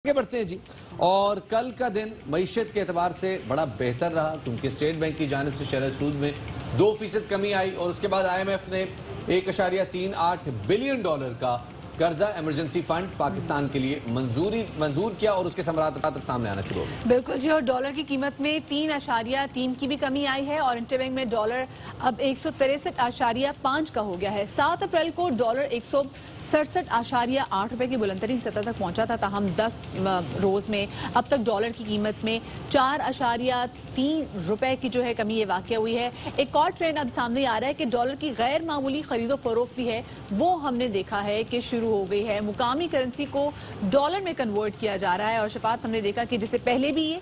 आगे बढ़ते हैं जी। और कल का दिन मईशत के एतबार से बड़ा बेहतर रहा क्योंकि स्टेट बैंक की जानिब से शरह सूद में 2% कमी आई और उसके बाद IMF ने 1.38 बिलियन डॉलर का कर्जा इमरजेंसी फंड पाकिस्तान के लिए मंजूर किया और उसके समरात अब सामने आना शुरू हो गए। बिल्कुल जी, और डॉलर की कीमत में 3.3 की भी कमी आई है और इंटरबैंक में डॉलर अब 163.5 का हो गया है। 7 अप्रैल को डॉलर 167.8 रुपए की बुलंदतरीन सतह तक पहुंचा था। हम 10 रोज में अब तक डॉलर की कीमत में 4.3 रुपए की जो है कमी ये वाक़या हुई है। एक और ट्रेंड अब सामने आ रहा है कि डॉलर की गैर मामूली खरीदो फरोख्त भी है, वो हमने देखा है कि शुरू हो गई है। मुकामी करेंसी को डॉलर में कन्वर्ट किया जा रहा है और शफात हमने देखा कि जैसे पहले भी ये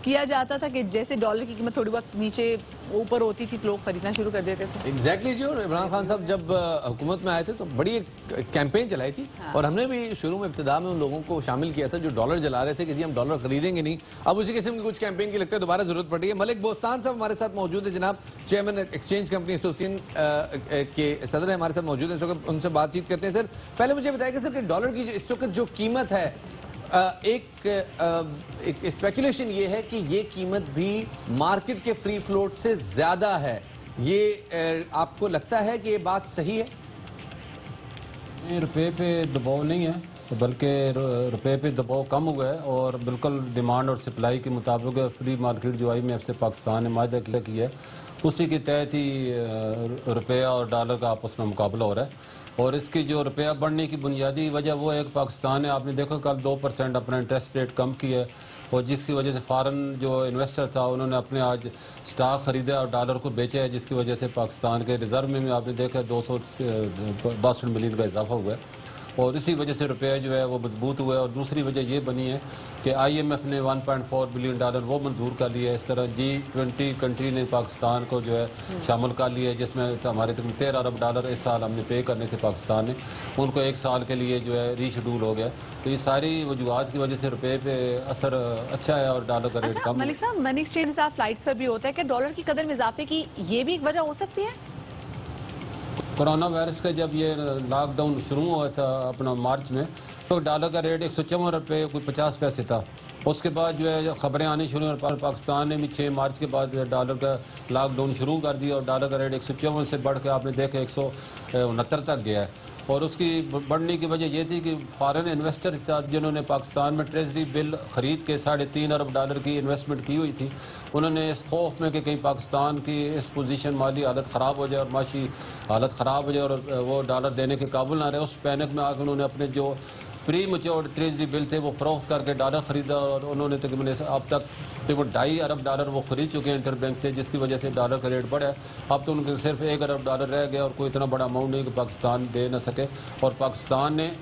किया जाता था कि जैसे डॉलर की कीमत थोड़ी बहुत नीचे ऊपर होती थी तो लोग खरीदना शुरू कर देते थे। एग्जैक्टली जी। और इमरान खान साहब जब हुकूमत में आए थे तो बड़ी एक कैंपेन चलाई थी। हाँ। और हमने भी शुरू में इब्तिदा में उन लोगों को शामिल किया था जो डॉलर जला रहे थे कि जी हम डॉलर खरीदेंगे नहीं। अब उसी किस्म की कुछ कैंपेन की लगता है दोबारा जरूरत पड़ रही है। मलिक बोस्तान साहब हमारे साथ मौजूद है, जनाब चेयरमैन एक्सचेंज कंपनी एसोसिएशन के सदर है, हमारे साथ मौजूद है। इस वक्त उनसे बातचीत करते हैं। सर पहले मुझे बताया कि सर कि डॉलर की इस वक्त जो कीमत है, एक स्पेकुलेशन ये है कि ये कीमत भी मार्केट के फ्री फ्लोट से ज्यादा है। ये आपको लगता है कि ये बात सही है? रुपए पे दबाव नहीं है तो बल्कि रुपए पे दबाव कम हुआ है और बिल्कुल डिमांड और सप्लाई के मुताबिक फ्री मार्केट जो IMF से पाकिस्तान ने माहिदा किया है उसी के तहत ही रुपया और डॉलर का आपस में मुकाबला हो रहा है। और इसकी जो रुपया बढ़ने की बुनियादी वजह वो है कि पाकिस्तान ने, आपने देखा कल 2% अपना इंटरेस्ट रेट कम किया है और जिसकी वजह से फॉरेन जो इन्वेस्टर था उन्होंने अपने आज स्टॉक खरीदा और डॉलर को बेचा है, जिसकी वजह से पाकिस्तान के रिजर्व में भी आपने देखा 262 मिलियन का इजाफा हुआ है और इसी वजह से रुपया जो है वो मजबूत हुआ है। और दूसरी वजह ये बनी है कि IMF ने 1.4 बिलियन डॉलर वो मंजूर कर लिया है। इस तरह G20 कंट्री ने पाकिस्तान को जो है शामिल कर लिया है, जिसमें हमारे तक 13 अरब डॉलर इस साल हमने पे करने थे पाकिस्तान ने, उनको 1 साल के लिए जो है रीशेड्यूल हो गया। तो ये सारी वजूहत की वजह से रुपये पे असर अच्छा है और डॉलर का रेट कम। मलिक साहब, मनी एक्सचेंज फ्लाइट्स पर भी होता है कि डॉलर की कदर में इजाफे की ये भी एक वजह हो सकती है? कोरोना वायरस का जब ये लॉकडाउन शुरू हुआ था अपना मार्च में तो डॉलर का रेट 154 रुपये कोई 50 पैसे था। उसके बाद जो है खबरें आनी शुरू हुई, पाकिस्तान ने भी 6 मार्च के बाद डॉलर का लॉकडाउन शुरू कर दिया और डॉलर का रेट 154 से बढ़ के आपने देखा 169 तक गया है। और उसकी बढ़ने की वजह यह थी कि फॉरेन इन्वेस्टर के साथ जिन्होंने पाकिस्तान में ट्रेजरी बिल ख़रीद के 3.5 अरब डॉलर की इन्वेस्टमेंट की हुई थी, उन्होंने इस खौफ में कि कहीं पाकिस्तान की इस पोजीशन माली हालत ख़राब हो जाए और माशी हालत ख़राब हो जाए और वो डॉलर देने के काबुल ना रहे, उस पैनिक में आकर उन्होंने अपने जो प्री मैच्योर्ड ट्रेजरी बिल थे वो फरोख्त करके डॉलर ख़रीदा और उन्होंने तकरीबन अब तक तकरीबन 2.5 अरब डॉलर वो ख़रीद चुके हैं इंटरबैंक से, जिसकी वजह से डॉलर का रेट बढ़ा है। अब तो उनके सिर्फ 1 अरब डॉलर रह गया और कोई इतना बड़ा अमाउंट नहीं कि पाकिस्तान दे ना सके। और पाकिस्तान ने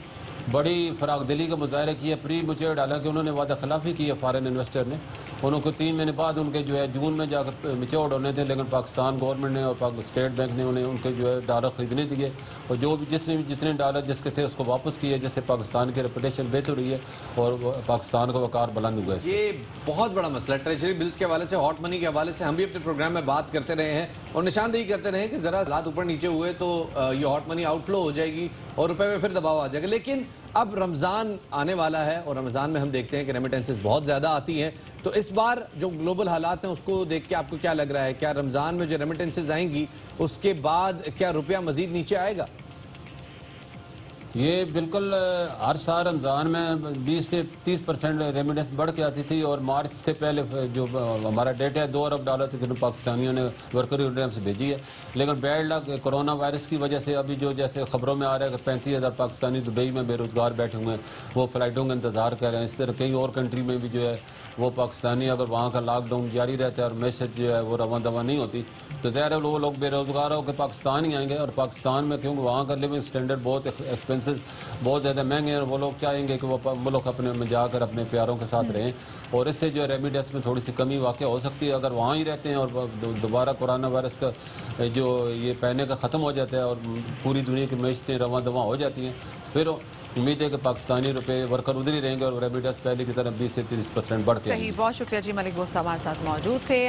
बड़ी फराग दिली का मुजाहरा किया प्री मैच्योर्ड, हालांकि उन्होंने वादा खिलाफी की है फॉरेन इन्वेस्टर ने। उनको 3 महीने बाद उनके जो है जून में जाकर मैच्योर्ड होने थे, लेकिन पाकिस्तान गवर्नमेंट ने और स्टेट बैंक ने उन्हें उनके जो है डॉलर खरीदने दिए और जो भी जितने डॉलर जिसके थे उसको वापस किए, जिससे पाकिस्तान की रेपुटेशन बेहतर हुई है और पाकिस्तान का वकार बुलंद हुआ है। ये बहुत बड़ा मसला है ट्रेजरी बिल्स के हवाले से, हॉट मनी के हवाले से हम भी अपने प्रोग्राम में बात करते रहे हैं और निशानदेही करते रहे कि जरा हालात ऊपर नीचे हुए तो ये हॉट मनी आउटफ्लो हो जाएगी और रुपए में फिर दबाव आ जाएगा। लेकिन अब रमज़ान आने वाला है और रमज़ान में हम देखते हैं कि रेमिटेंसेस बहुत ज़्यादा आती हैं, तो इस बार जो ग्लोबल हालात हैं उसको देख के आपको क्या लग रहा है? क्या रमज़ान में जो रेमिटेंसेस आएंगी उसके बाद क्या रुपया मज़ीद नीचे आएगा? ये बिल्कुल हर साल रमज़ान में 20 से 30% रेमिटेंस बढ़ के आती थी और मार्च से पहले जो हमारा डेटा है 2 अरब डॉलर तक पाकिस्तानियों ने वर्करी से भेजी है। लेकिन बैड लक कोरोना वायरस की वजह से अभी जो जैसे खबरों में आ रहा है कि 35,000 पाकिस्तानी दुबई में बेरोज़गार बैठे हुए हैं, वो फ़्लाइटों का इंतज़ार कर रहे हैं। इस तरह कई और कंट्री में भी जो है वो पाकिस्तानी अगर वहाँ का लॉकडाउन जारी रहता है और मैशत जो है वो रवा दवा नहीं होती तो ज़ाहिर है वो लोग बेरोज़गार होकर पाकिस्तान ही आएंगे। और पाकिस्तान में क्योंकि वहाँ का लिविंग स्टैंडर्ड बहुत एक्सपेंसिव, बहुत ज़्यादा महंगे हैं और वो लोग चाहेंगे कि वो मुल्क अपने में जाकर अपने प्यारों के साथ रहें और इससे जो है रेमिटेंस में थोड़ी सी कमी वाक़ हो सकती है अगर वहाँ ही रहते हैं और दोबारा कोरोना वायरस का जो ये पैने का ख़त्म हो जाता है और पूरी दुनिया की मैशतें रवा दवा हो जाती हैं, फिर उम्मीद है कि पाकिस्तानी रुपए वर्कर उधर ही रहेंगे और रेमिटेंस पहले की तरह 20 से 30% बढ़ते हैं। सही, बहुत शुक्रिया जी। मलिक बोस्तान हमारे साथ मौजूद थे।